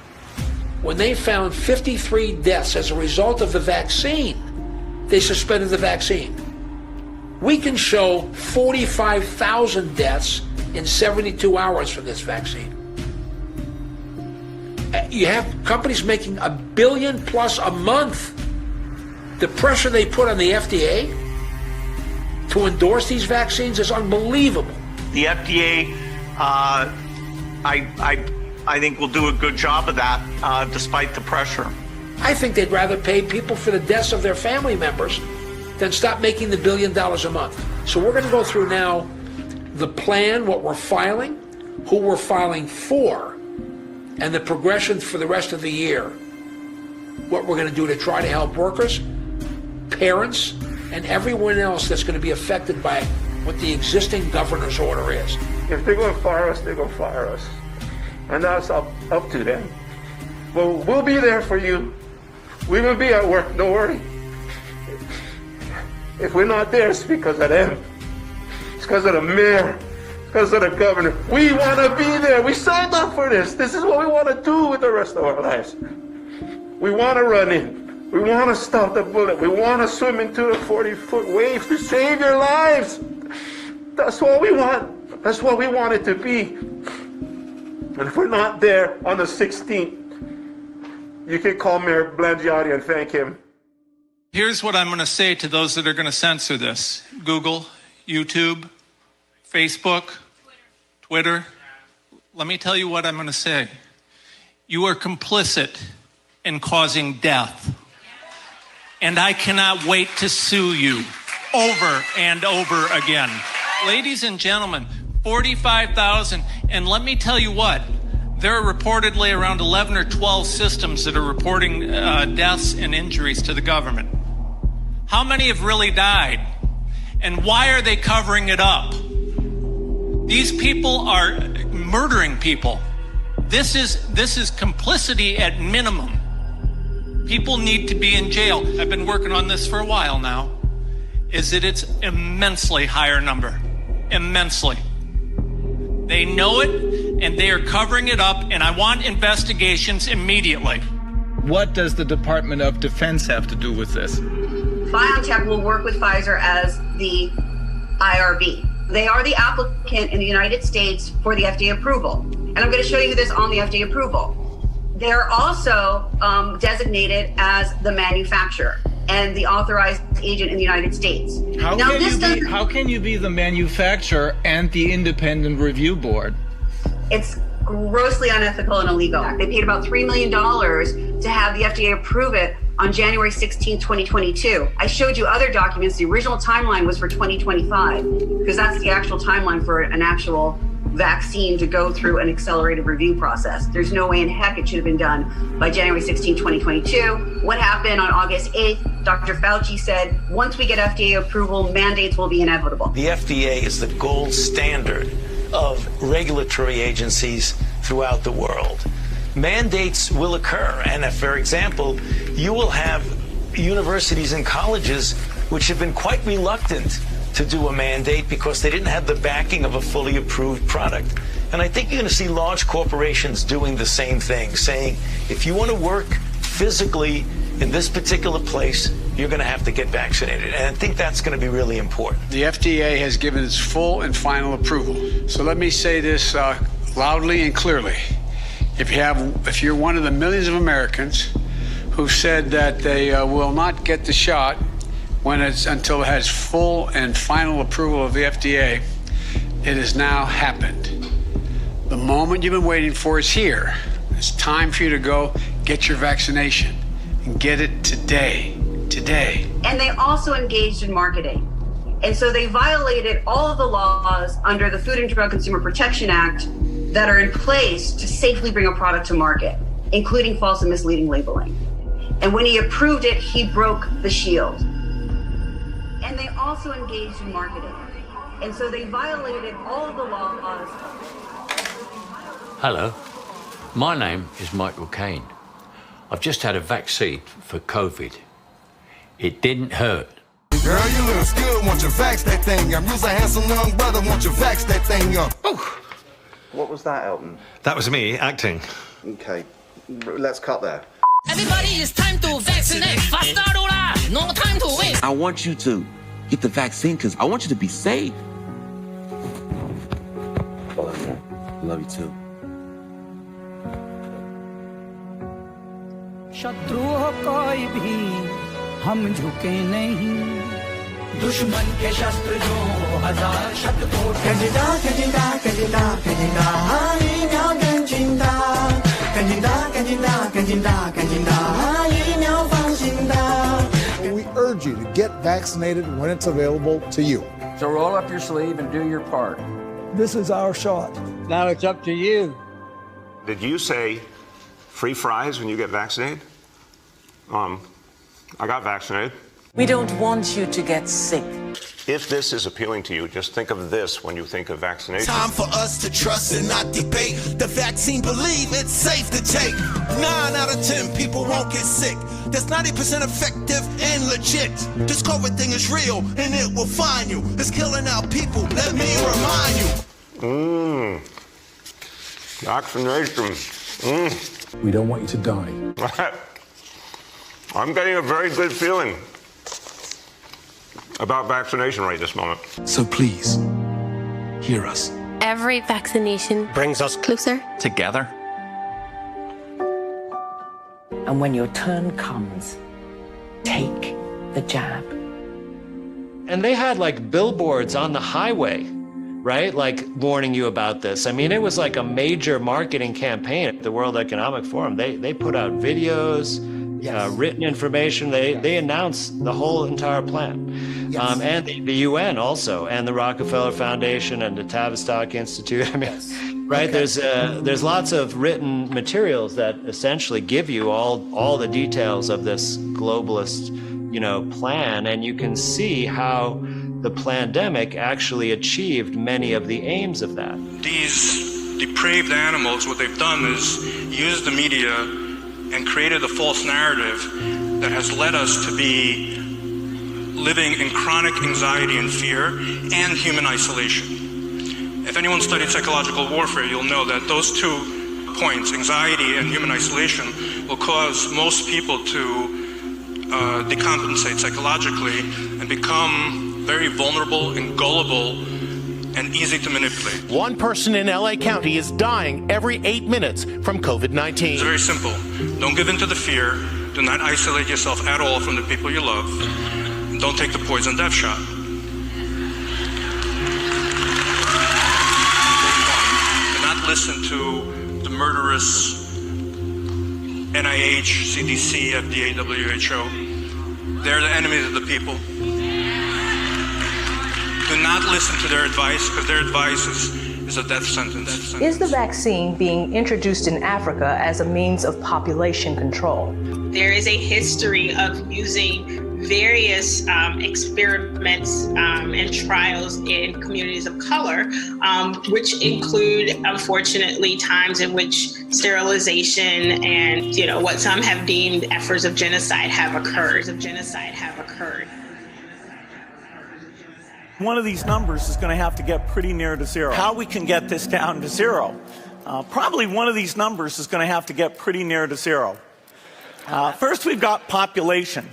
when they found 53 deaths as a result of the vaccine, they suspended the vaccine. We can show 45,000 deaths in 72 hours from this vaccine. You have companies making $1 billion plus a month. The pressure they put on the FDA to endorse these vaccines is unbelievable. The FDA, I think, will do a good job of that, despite the pressure. I think they'd rather pay people for the deaths of their family members than stop making the $1 billion a month. So we're going to go through now the plan, what we're filing, who we're filing for, and the progression for the rest of the year. What we're going to do to try to help workers, parents, and everyone else that's going to be affected by what the existing governor's order is. If they're going to fire us, they're going to fire us. And that's up to them. Well, we'll be there for you. We will be at work, don't worry. If we're not there, it's because of them. It's because of the mayor. It's because of the governor. We want to be there. We signed up for this. This is what we want to do with the rest of our lives. We want to run in. We want to stop the bullet. We want to swim into the 40-foot waves to save your lives. That's what we want. That's what we want it to be. And if we're not there on the 16th, you can call Mayor Blangiardi and thank him. Here's what I'm going to say to those that are going to censor this. Google, YouTube, Facebook, Twitter. Let me tell you what I'm going to say. You are complicit in causing death. And I cannot wait to sue you over and over again. Ladies and gentlemen, 45,000. And let me tell you what. There are reportedly around 11 or 12 systems that are reporting deaths and injuries to the government. How many have really died? And why are they covering it up? These people are murdering people. This is complicity at minimum. People need to be in jail. I've been working on this for a while now. Is that it's immensely higher number. Immensely. They know it, and they are covering it up, and I want investigations immediately. What does the Department of Defense have to do with this? BioNTech will work with Pfizer as the IRB. They are the applicant in the United States for the FDA approval. And I'm going to show you this on the FDA approval. They're also designated as the manufacturer and the authorized agent in the United States. How can you be the manufacturer and the independent review board? It's grossly unethical and illegal. They paid about $3 million to have the FDA approve it on January 16, 2022. I showed you other documents. The original timeline was for 2025, because that's the actual timeline for an actual vaccine to go through an accelerated review process. There's no way in heck it should have been done by January 16, 2022. What happened on August 8th? Dr. Fauci said, once we get FDA approval, mandates will be inevitable. The FDA is the gold standard of regulatory agencies throughout the world. Mandates will occur, and if, for example, you will have universities and colleges which have been quite reluctant to do a mandate because they didn't have the backing of a fully approved product. And I think you're going to see large corporations doing the same thing, saying, if you want to work physically in this particular place, you're going to have to get vaccinated. And I think that's going to be really important. The FDA has given its full and final approval. So let me say this loudly and clearly. If you're one of the millions of Americans who said that they will not get the shot until it has full and final approval of the FDA, it has now happened. The moment you've been waiting for is here. It's time for you to go get your vaccination and get it today. Today. And they also engaged in marketing. And so they violated all of the laws under the Food and Drug Consumer Protection Act that are in place to safely bring a product to market, including false and misleading labeling. And when he approved it, he broke the shield. And they also engaged in marketing. And so they violated all of the laws. Hello, my name is Michael Caine. I've just had a vaccine for COVID. It didn't hurt. Girl, you look good, want you vax that thing up. You's a handsome young brother, want you vax that thing up. Oh. What was that, Elton? That was me, acting. Okay, let's cut there. Everybody, it's time to vaccinate. Faster, no time to waste. I want you to get the vaccine because I want you to be safe. Love you too. शत्रु हो कोई भी हम झुके नहीं दुश्मन के शस्त्र जो हजार शतकोट कंजिदा कंजिदा कंजिदा कंजिदा हाय न्याओ कंजिदा कंजिदा कंजिदा कंजिदा कंजिदा हाय न्याओ फांसिंदा. We urge you to get vaccinated when it's available to you. So roll up your sleeve and do your part. This is our shot. Now it's up to you. Did you say free fries when you get vaccinated? I got vaccinated. We don't want you to get sick. If this is appealing to you, just think of this when you think of vaccination. Time for us to trust and not debate. The vaccine, believe it's safe to take. 9 out of 10 people won't get sick. That's 90% effective and legit. This COVID thing is real and it will find you. It's killing our people. Let me remind you. Vaccination. We don't want you to die. I'm getting a very good feeling about vaccination right this moment. So please, hear us. Every vaccination brings us closer together. And when your turn comes, take the jab. And they had like billboards on the highway, right? Like warning you about this. I mean, it was like a major marketing campaign at the World Economic Forum. They put out videos, written information. They announced the whole entire plan. And the UN also, and the Rockefeller Foundation and the Tavistock Institute. I mean, right? There's lots of written materials that essentially give you all the details of this globalist, plan, and you can see how the pandemic actually achieved many of the aims of that. These depraved animals, what they've done is use the media and created a false narrative that has led us to be living in chronic anxiety and fear and human isolation. If anyone studied psychological warfare, you'll know that those two points, anxiety and human isolation, will cause most people to decompensate psychologically and become very vulnerable and gullible and easy to manipulate. One person in LA County is dying every 8 minutes from COVID-19. It's very simple. Don't give in to the fear. Do not isolate yourself at all from the people you love. And don't take the poison death shot. Do not listen to the murderous NIH, CDC, FDA, WHO. They're the enemies of the people. Do not listen to their advice, because their advice is a death sentence. Is the vaccine being introduced in Africa as a means of population control? There is a history of using various experiments and trials in communities of color, which include, unfortunately, times in which sterilization and, what some have deemed efforts of genocide have occurred. One of these numbers is going to have to get pretty near to zero. How we can get this down to zero? Probably one of these numbers is going to have to get pretty near to zero. First, we've got population.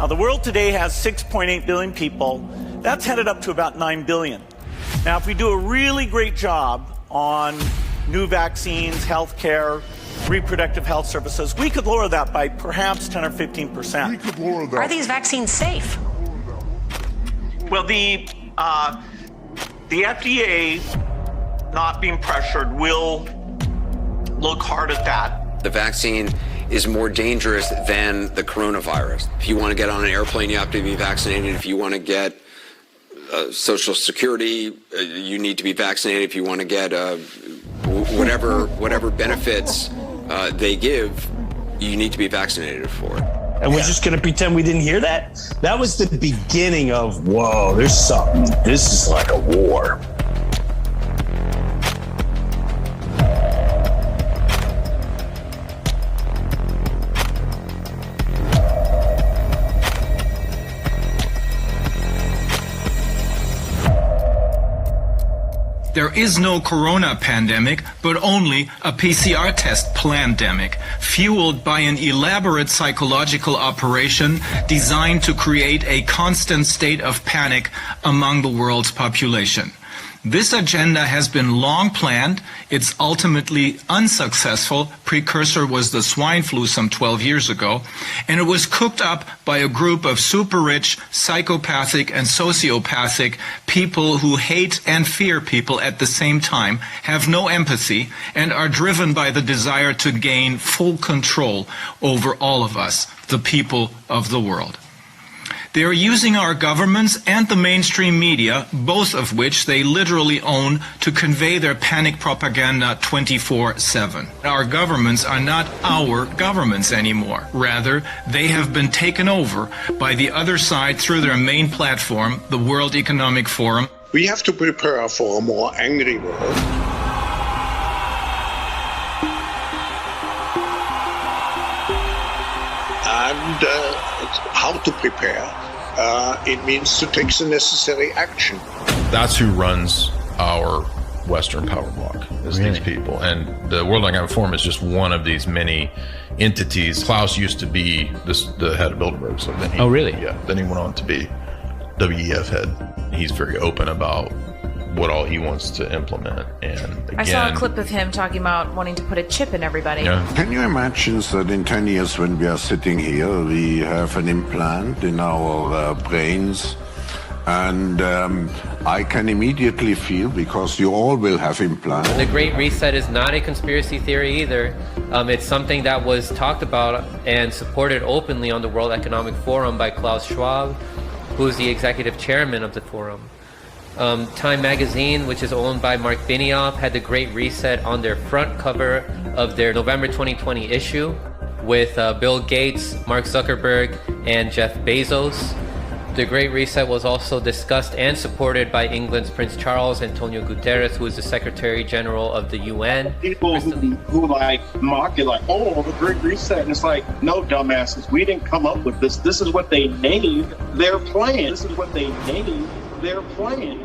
The world today has 6.8 billion people. That's headed up to about 9 billion. Now, if we do a really great job on new vaccines, healthcare, reproductive health services, we could lower that by perhaps 10 or 15%. We could lower that. Are these vaccines safe? Well, the FDA, not being pressured, will look hard at that. The vaccine is more dangerous than the coronavirus. If you want to get on an airplane, you have to be vaccinated. If you want to get Social Security, you need to be vaccinated. If you want to get whatever benefits they give, you need to be vaccinated for it. And we're just going to pretend we didn't hear that? That was the beginning of, whoa, there's something. This is like a war. There is no corona pandemic, but only a PCR test plandemic, fueled by an elaborate psychological operation designed to create a constant state of panic among the world's population. This agenda has been long planned. Its ultimately unsuccessful precursor was the swine flu some 12 years ago, and it was cooked up by a group of super-rich, psychopathic, and sociopathic people who hate and fear people at the same time, have no empathy, and are driven by the desire to gain full control over all of us, the people of the world. They are using our governments and the mainstream media, both of which they literally own, to convey their panic propaganda 24/7. Our governments are not our governments anymore. Rather, they have been taken over by the other side through their main platform, the World Economic Forum. We have to prepare for a more angry world. And how to prepare? It means to take the necessary action. That's who runs our Western power bloc, is these people. And the World Economic Forum is just one of these many entities. Klaus used to be the head of Bilderberg. So then oh, really? Yeah. Then he went on to be WEF head. He's very open about what all he wants to implement. And again, I saw a clip of him talking about wanting to put a chip in everybody. Yeah. Can you imagine that in 10 years when we are sitting here, we have an implant in our brains, and I can immediately feel, because you all will have implants. The Great Reset is not a conspiracy theory either. It's something that was talked about and supported openly on the World Economic Forum by Klaus Schwab, who is the executive chairman of the forum. Time magazine, which is owned by Mark Benioff, had the Great Reset on their front cover of their November 2020 issue with Bill Gates, Mark Zuckerberg, and Jeff Bezos. The Great Reset was also discussed and supported by England's Prince Charles, Antonio Guterres, who is the Secretary General of the UN. People who like mock it, like, oh, the Great Reset. And it's like, no, dumbasses, we didn't come up with this. This is what they named their plan. This is what they named their plan.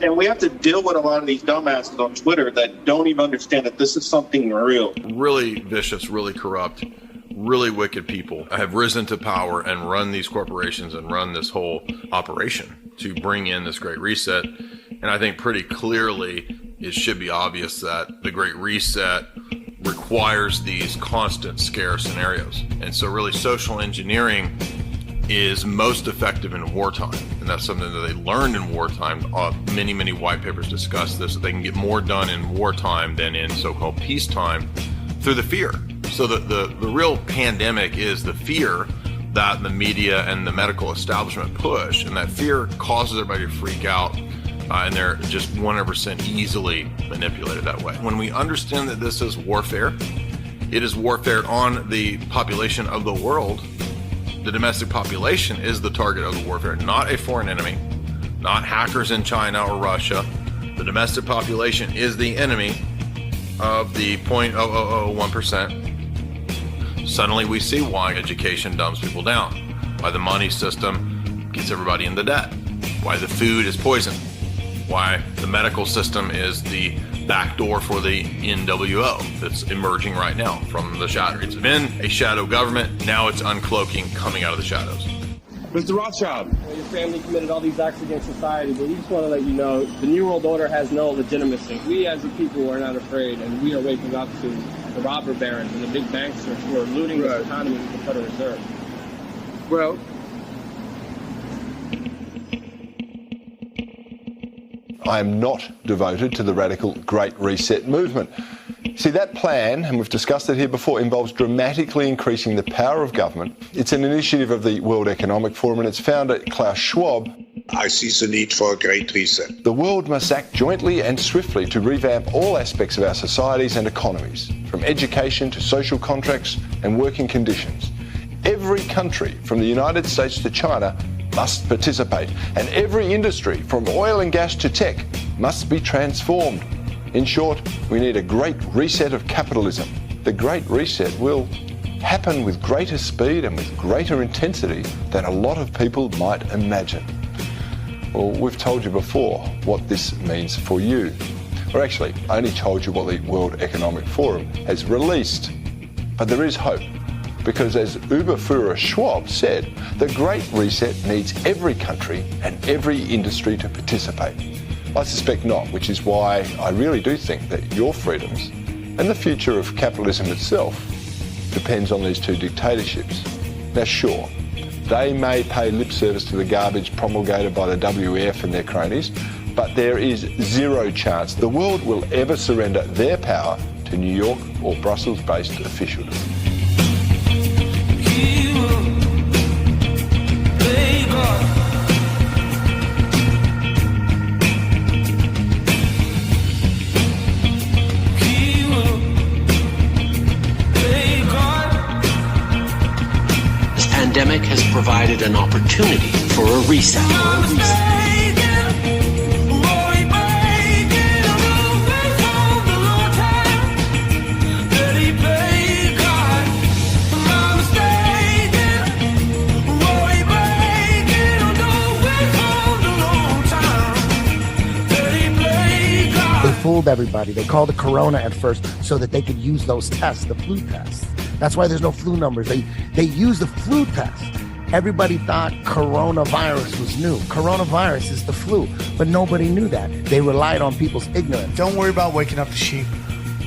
And we have to deal with a lot of these dumbasses on Twitter that don't even understand that this is something real. Really vicious, really corrupt, really wicked people have risen to power and run these corporations and run this whole operation to bring in this Great Reset. And I think pretty clearly it should be obvious that the Great Reset requires these constant scare scenarios. And so really social engineering is most effective in wartime. And that's something that they learned in wartime. Many, many white papers discuss this, that they can get more done in wartime than in so-called peacetime through the fear. So the real pandemic is the fear that the media and the medical establishment push, and that fear causes everybody to freak out, and they're just 100% easily manipulated that way. When we understand that this is warfare, it is warfare on the population of the world. The domestic population is the target of the warfare, not a foreign enemy, not hackers in China or Russia. The domestic population is the enemy of the 0.0001%. Suddenly we see why education dumbs people down, why the money system gets everybody into debt, why the food is poison, why the medical system is the backdoor for the NWO that's emerging right now from the shadow. It's been a shadow government, now it's uncloaking, coming out of the shadows. Mr. Rothschild, your family committed all these acts against society, but we just want to let you know the New World Order has no legitimacy. We as a people are not afraid, and we are waking up to the robber barons and the big banksters who are looting this economy with the Federal Reserve. Well, I am not devoted to the radical Great Reset movement. See, that plan, and we've discussed it here before, involves dramatically increasing the power of government. It's an initiative of the World Economic Forum and its founder, Klaus Schwab. I see the need for a Great Reset. The world must act jointly and swiftly to revamp all aspects of our societies and economies, from education to social contracts and working conditions. Every country, from the United States to China, must participate, and every industry, from oil and gas to tech, must be transformed. In short, we need a great reset of capitalism. The Great Reset will happen with greater speed and with greater intensity than a lot of people might imagine. Well, we've told you before what this means for you. Or actually, I only told you what the World Economic Forum has released. But there is hope, because as Uberführer Schwab said, the Great Reset needs every country and every industry to participate. I suspect not, which is why I really do think that your freedoms and the future of capitalism itself depends on these two dictatorships. Now sure, they may pay lip service to the garbage promulgated by the WEF and their cronies, but there is zero chance the world will ever surrender their power to New York or Brussels-based officialdom. The pandemic has provided an opportunity for a reset. They fooled everybody. They called it corona at first so that they could use those tests, the flu tests. That's why there's no flu numbers. They use the flu test. Everybody thought coronavirus was new. Coronavirus is the flu, but nobody knew that. They relied on people's ignorance. Don't worry about waking up the sheep.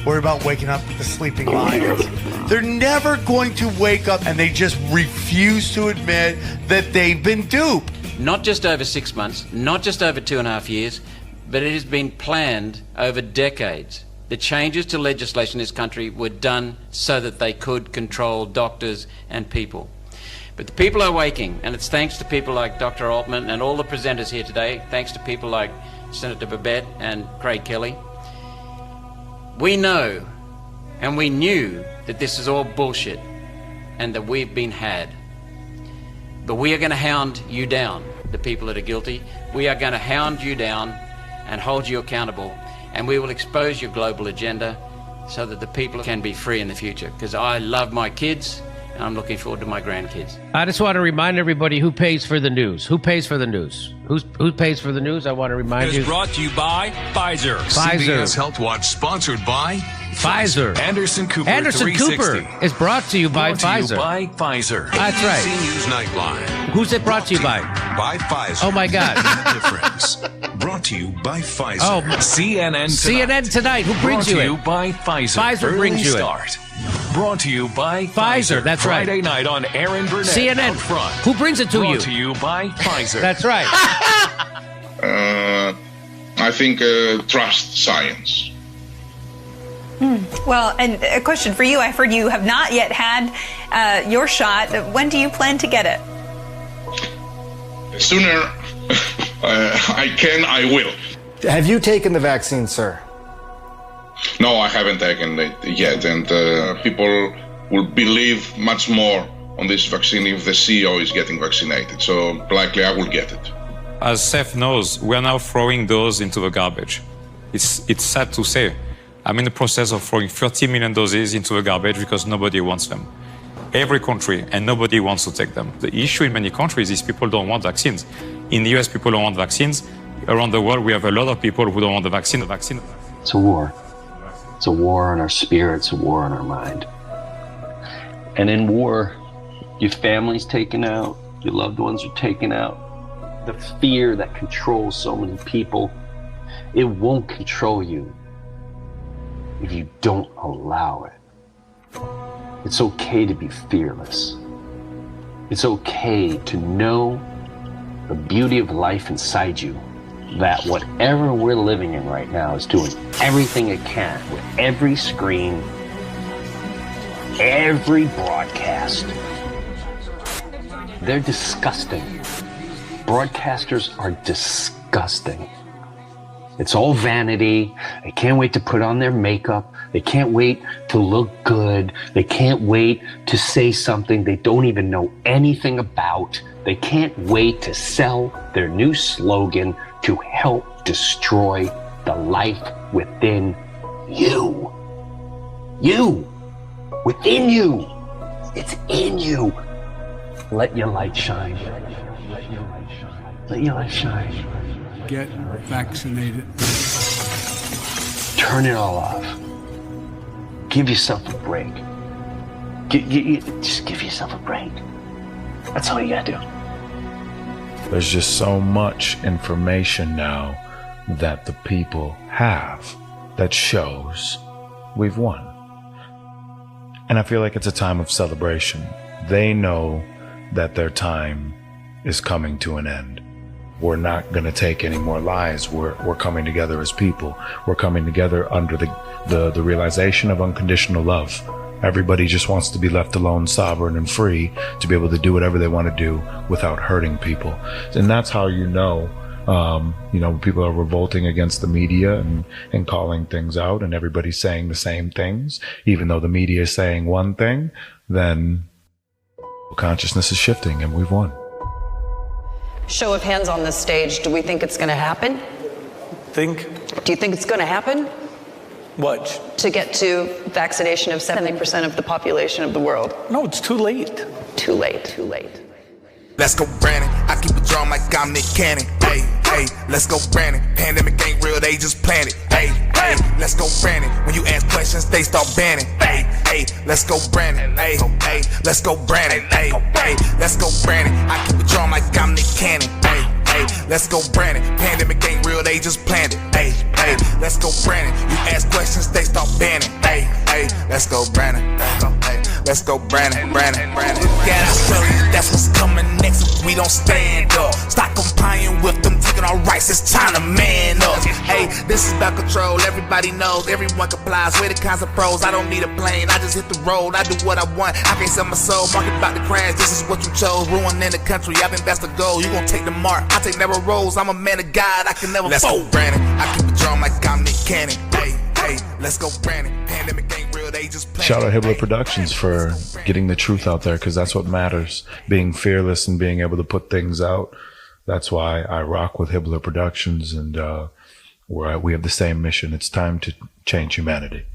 Worry about waking up the sleeping lions. They're never going to wake up, and they just refuse to admit that they've been duped. Not just over 6 months, not just over 2.5 years, but it has been planned over decades. The changes to legislation in this country were done so that they could control doctors and people. But the people are waking, and it's thanks to people like Dr. Altman and all the presenters here today, thanks to people like Senator Babette and Craig Kelly. We know and we knew that this is all bullshit and that we've been had. But we are going to hound you down, the people that are guilty. We are going to hound you down and hold you accountable. And we will expose your global agenda so that the people can be free in the future. Because I love my kids I'm looking forward to my grandkids. I just want to remind everybody who pays for the news. Who pays for the news? Who pays for the news? I want to remind you. It's brought to you by Pfizer. Pfizer. CBS Health Watch, sponsored by Pfizer. Anderson Cooper. Anderson 360. Cooper is brought to you by Brought to Pfizer. you by Pfizer. That's right. ABC News Nightline. Who's it brought to you by? By Pfizer. Oh my God. Difference. Brought to you by Pfizer. Oh, CNN Tonight. CNN Tonight. Who brings you Brought to it? you by Pfizer. Pfizer Early brings you start. Brought to you by Pfizer. That's right. Friday night on Aaron Burnett. CNN. Out front. Who brings it to you? Brought to you by Pfizer. That's right. I think trust science. Well, and a question for you. I've heard you have not yet had your shot. When do you plan to get it? The sooner I can, I will. Have you taken the vaccine, sir? No, I haven't taken it yet, and people will believe much more on this vaccine if the CEO is getting vaccinated. So likely I will get it. As Seth knows, we are now throwing those into the garbage. It's sad to say. I'm in the process of throwing 30 million doses into the garbage because nobody wants them. Every country, and nobody wants to take them. The issue in many countries is people don't want vaccines. In the US, people don't want vaccines. Around the world, we have a lot of people who don't want the vaccine. It's a war. It's a war on our spirit. It's a war on our mind. And in war, your family's taken out. Your loved ones are taken out. The fear that controls so many people, it won't control you if you don't allow it. It's okay to be fearless. It's okay to know the beauty of life inside you, that whatever we're living in right now is doing everything it can with every screen, every broadcast. They're disgusting. Broadcasters are disgusting. It's all vanity. They can't wait to put on their makeup. They can't wait to look good. They can't wait to say something they don't even know anything about. They can't wait to sell their new slogan to help destroy the life within you. You. Within you. It's in you. Let your light shine. Let your light shine. Get vaccinated. Turn it all off. Give yourself a break. Just give yourself a break. That's all you gotta do. There's just so much information now that the people have that shows we've won. And I feel like it's a time of celebration. They know that their time is coming to an end. We're not going to take any more lies. We're coming together as people. We're coming together under the realization of unconditional love. Everybody just wants to be left alone, sovereign and free to be able to do whatever they want to do without hurting people. And that's how people are revolting against the media and calling things out, and everybody's saying the same things, even though the media is saying one thing, then consciousness is shifting and we've won. Show of hands on this stage. Do we think it's going to happen? Do you think it's going to happen? What? To get to vaccination of 70% of the population of the world? No, it's too late. Too late. Too late. Let's go, Brandon. I keep a drum like I'm Nick Cannon. Hey, hey, let's go, Brandon. Pandemic ain't real, they just planned it. Hey, hey, let's go, Brandon. When you ask questions, they start banning. Hey, hey, let's go, Brandon. Hey, hey, let's go, Brandon. Hey, hey, let's go, Brandon. I keep a drum like I'm Nick Cannon. Hey, hey, let's go, Brandon. Pandemic ain't real, they just planned it. Hey, hey, let's go, Brandon. You ask questions, they start banning. Hey, hey, let's go, Brandon. Hey, let's go, Brandon. Brandon. Get Australia, that's what's coming next if we don't stand up. Stop complying with them taking our rights, it's time to man up. Hey, this is about control, everybody knows, everyone complies. We're the kinds of pros, I don't need a plane, I just hit the road, I do what I want. I can't sell my soul, market about to crash, this is what you chose. Ruining the country, I think that's the goal. You gon' take the mark, I take narrow roads. I'm a man of God, I can never fold. Let's go, Brandon. I keep a drum like I'm Nick Cannon. Hey, hey, let's go, Brandon. Pandemic ain't real, they just play. Shout out Hibbler Productions for getting the truth out there, because that's what matters. Being fearless and being able to put things out. That's why I rock with Hibbler Productions, and we have the same mission. It's time to change humanity.